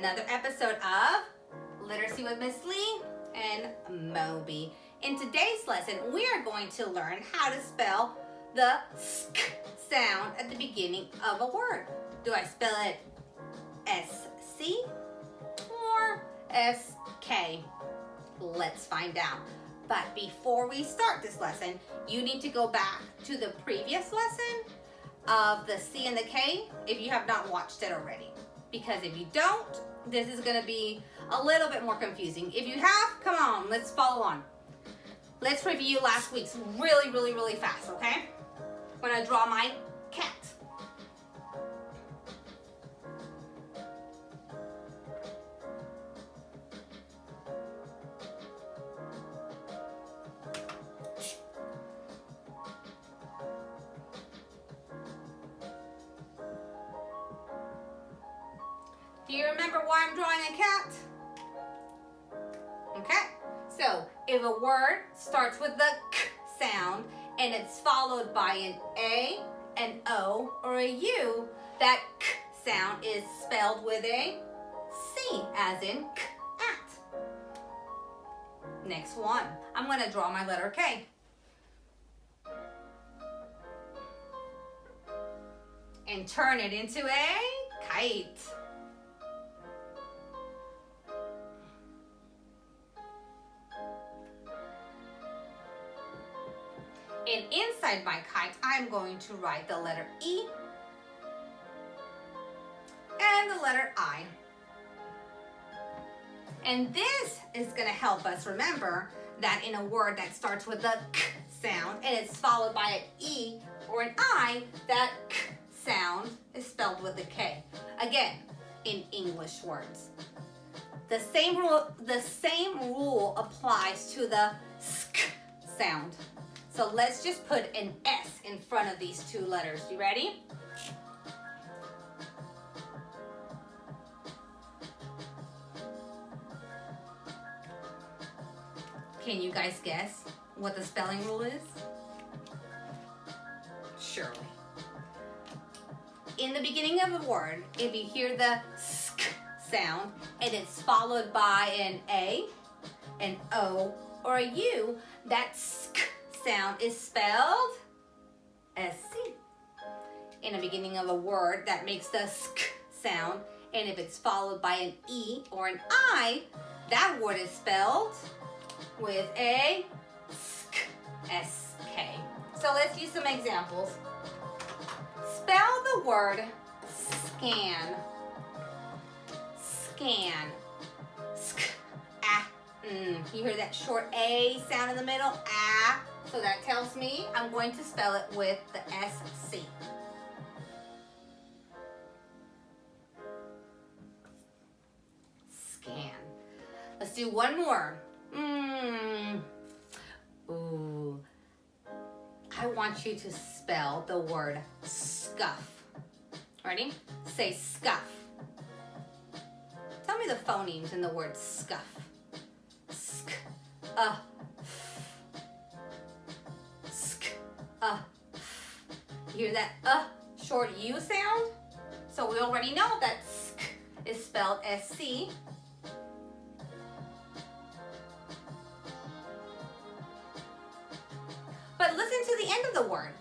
another episode of Literacy with Miss Lee and Moby. In today's lesson, we are going to learn how to spell the sk sound at the beginning of a word. Do I spell it SC or SK? Let's find out. But before we start this lesson, you need to go back to the previous lesson of the C and the K if you have not watched it already. Because if you don't, this is going to be a little bit more confusing. If you have, come on, let's follow on. Let's review last week's really fast, okay? I'm going to draw my cat. Do you remember why I'm drawing a cat? Okay, so if a word starts with the k sound and it's followed by an A, an O, or a U, that k sound is spelled with a C, as in cat. Next one, I'm going to draw my letter K. And turn it into a kite. And inside my kite, I'm going to write the letter E and the letter I. And this is going to help us remember that in a word that starts with the k sound and it's followed by an E or an I, that k sound is spelled with a K. Again, in English words. The same rule applies to the sk sound. So let's just put an S in front of these two letters. You ready? Can you guys guess what the spelling rule is? Surely. In the beginning of a word, if you hear the sk sound and it's followed by an A, an O, or a U, that sk sound is spelled SC. In the beginning of a word that makes the sk sound, and if it's followed by an E or an I, that word is spelled with a sk, S-K. So let's use some examples. Spell the word scan. Scan. Sk, ah, You hear that short A sound in the middle? Ah. So that tells me I'm going to spell it with the SC. Scan. Let's do one more. Ooh. I want you to spell the word scuff. Ready? Say scuff. Tell me the phonemes in the word scuff. Sk, You hear that short U sound? So we already know that sk is spelled SC. But listen to the end of the word.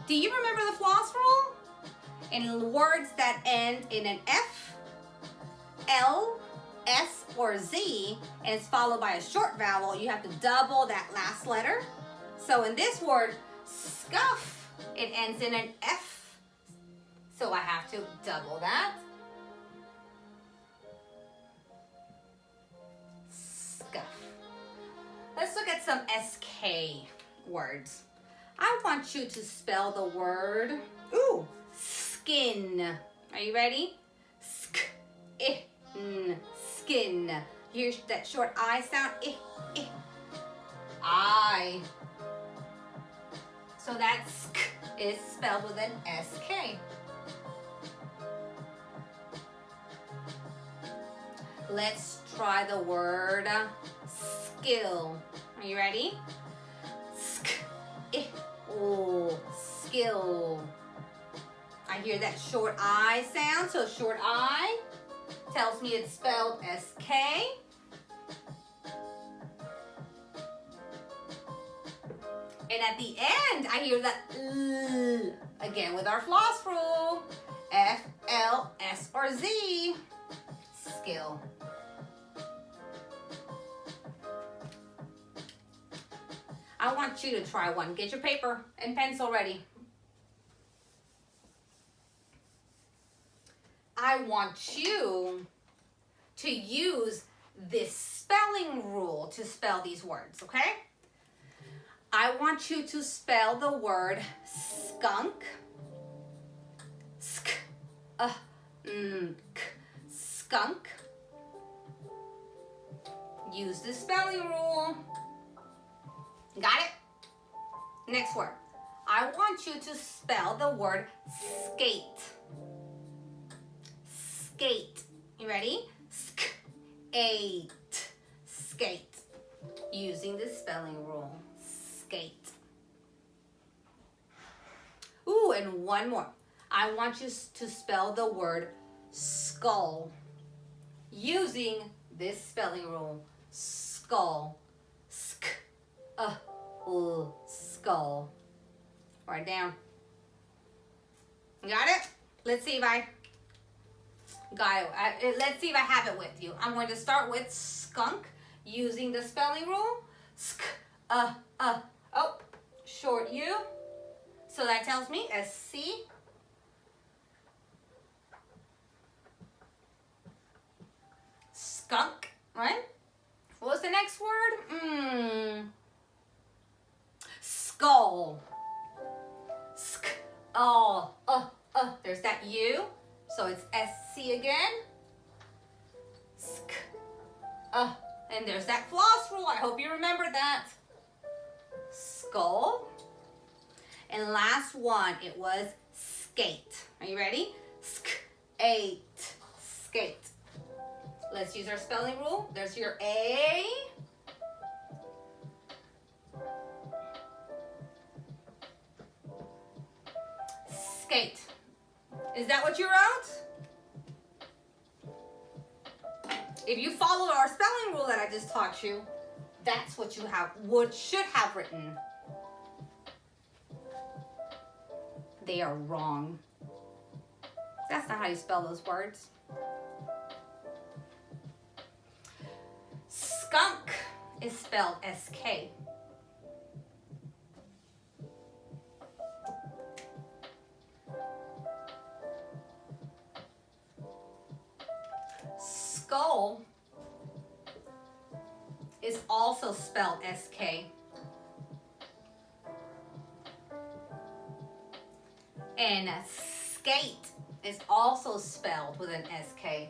Do you remember the floss rule? In words that end in an F, L, S, or Z, and it's followed by a short vowel, you have to double that last letter. So in this word, scuff, it ends in an F. So I have to double that. Scuff. Let's look at some SK words. I want you to spell the word, skin. Are you ready? Sk, skin. Here's that short I sound, I. So that sk is spelled with an SK. Let's try the word skill. Are you ready? Sk, skill. I hear that short I sound, so short I, tells me it's spelled S-K. And at the end, I hear that L. Again, with our floss rule. F, L, S, or Z. Skill. I want you to try one. Get your paper and pencil ready. I want you to use this spelling rule to spell these words, okay? I want you to spell the word skunk. Sk, k, skunk. Use the spelling rule. Got it? Next word. I want you to spell the word skate. Skate. You ready? Skate. Skate. Using the spelling rule. Skate. Ooh, and one more. I want you to spell the word skull. Using this spelling rule. Skull. Sk. Skull. Write it down. Got it? Let's see if I got it. Let's see if I have it with you. I'm going to start with skunk using the spelling rule. Sk. Oh, short U. So that tells me S-C. Skunk, right? What was the next word? Skull. Sk. Oh, there's that U. So it's S-C again. Sk. And there's that floss rule. I hope you remember that. Skull. And last one, it was skate. Are you ready? Skate. Skate. Let's use our spelling rule. There's your A. Skate. Is that what you wrote? If you followed our spelling rule that I just taught you, that's what you should have written. They are wrong. That's not how you spell those words. Skunk is spelled S-K. Skull is also spelled S-K. And skate is also spelled with an S-K.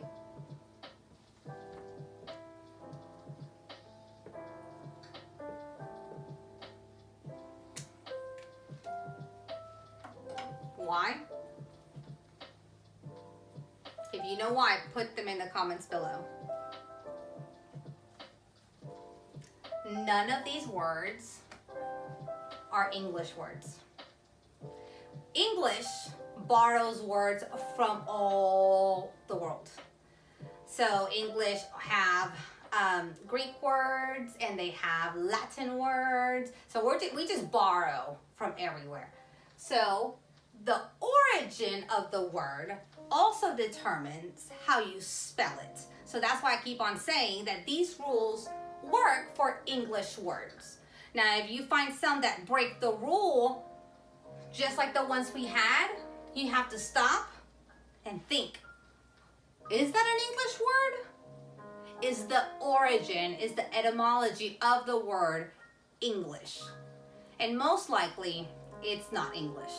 Why? If you know why, put them in the comments below. None of these words are English words. English borrows words from all the world. So English have Greek words and they have Latin words. So we just borrow from everywhere. So the origin of the word also determines how you spell it. So that's why I keep on saying that these rules work for English words. Now, if you find some that break the rule, just like the ones we had, you have to stop and think. Is that an English word? Is the origin, is the etymology of the word English? And most likely, it's not English.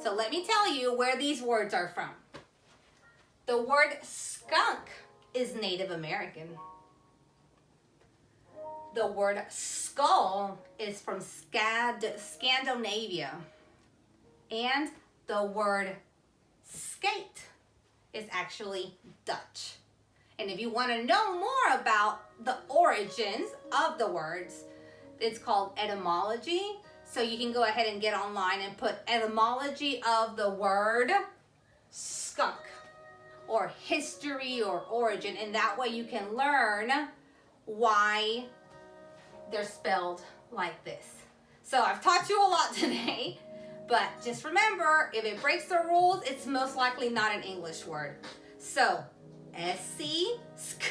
So let me tell you where these words are from. The word skunk is Native American. The word skull is from Scandinavia. And the word skate is actually Dutch. And if you want to know more about the origins of the words, it's called etymology. So you can go ahead and get online and put etymology of the word skunk. or history or origin, and that way you can learn why they're spelled like this. So I've taught you a lot today, but just remember, if it breaks the rules, it's most likely not an English word. So S-C, sk,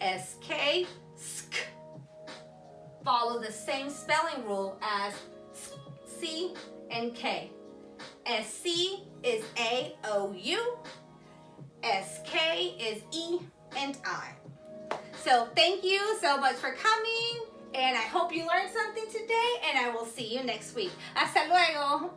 S-K, sk. Follow the same spelling rule as C and K. S-C is A-O-U, S-K is E and I. So thank you so much for coming, and I hope you learned something today, and I will see you next week. Hasta luego.